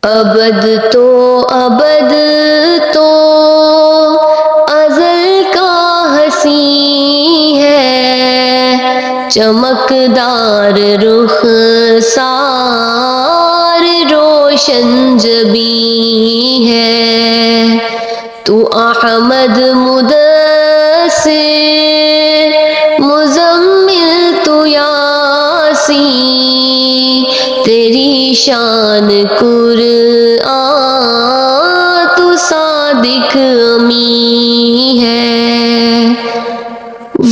ابد تو ازل کا ہنسی ہے، چمکدار رخ سار روشن جبیں ہے، تو احمد مدثر مزمل تو یاسین، تیری شان قرآن تو صادق امین ہے،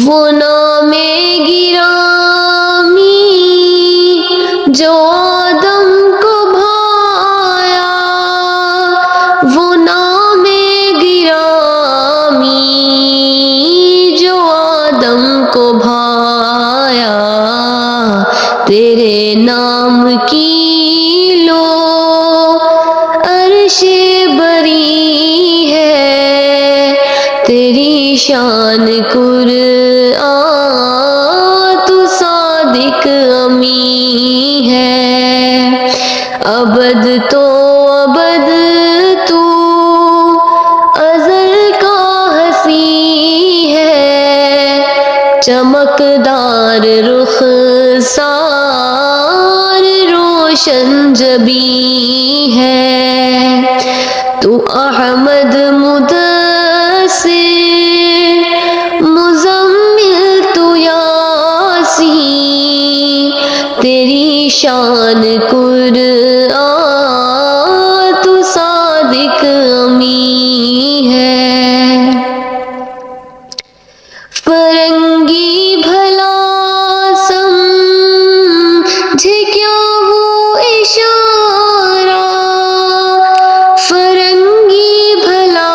وہ نام گرامی جو آدم کو بھایا، وہ نام گرامی جو آدم کو بھایا، تیرے نام کی لو عرش بری ہے، تیری شان قرآن تو صادق امین ہے، ابد تو ازل کا ہنسی ہے، چمکدار رخ سار روشن جبیں ہے، تو احمد مدثر مزمل تو یاسین، تیری شان قرآن تو صادق امین ہے، فرنگی بھلا سمجھے کیا وہ اشارہ، فرنگی بھلا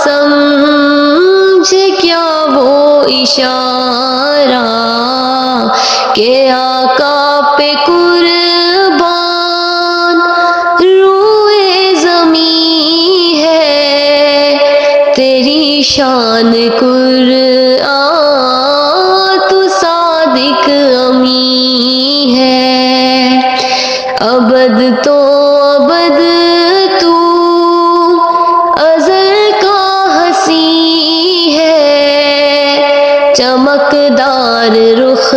سمجھے کیا وہ اشارہ، کہ آقا پہ قربان روئے زمین ہے، تیری شان قرآن تو صادق امین ہے، ابد تو ازل کا ہنسی ہے، چمکدار رخ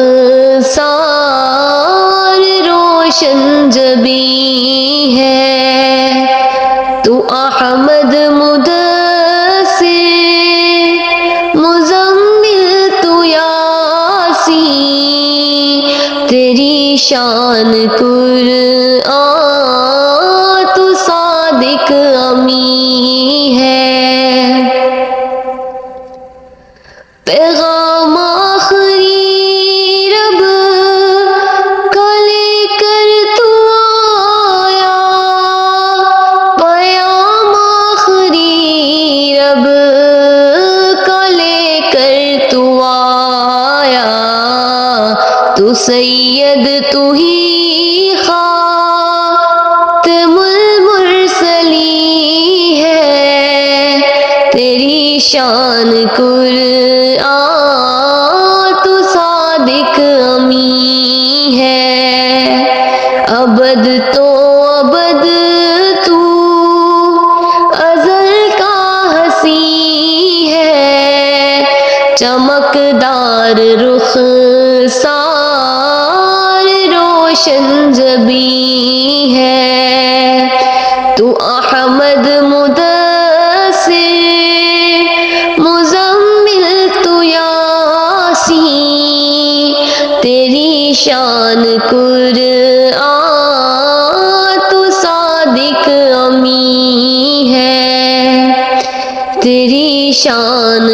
سار روشن جبیں ہے، تو احمد مدثر مزمل تو یاسین، تیری شان قرآن تو صادق امین ہے، پیغام آخری رب کا لے کر تو آیا، پیام آخری رب کا لے کر تو آیا، تو سید تو ہی خاتم المرسلین ہے، تیری شان قرآن تو صادق امین ہے، ابد تو ازل کا ہنسی ہے، چمکدار رخ سار روشن جبیں ہے، تو احمد مدثر مزمل تو یاسین، تیری شان قرآن تو صادق امین ہے، تیری شان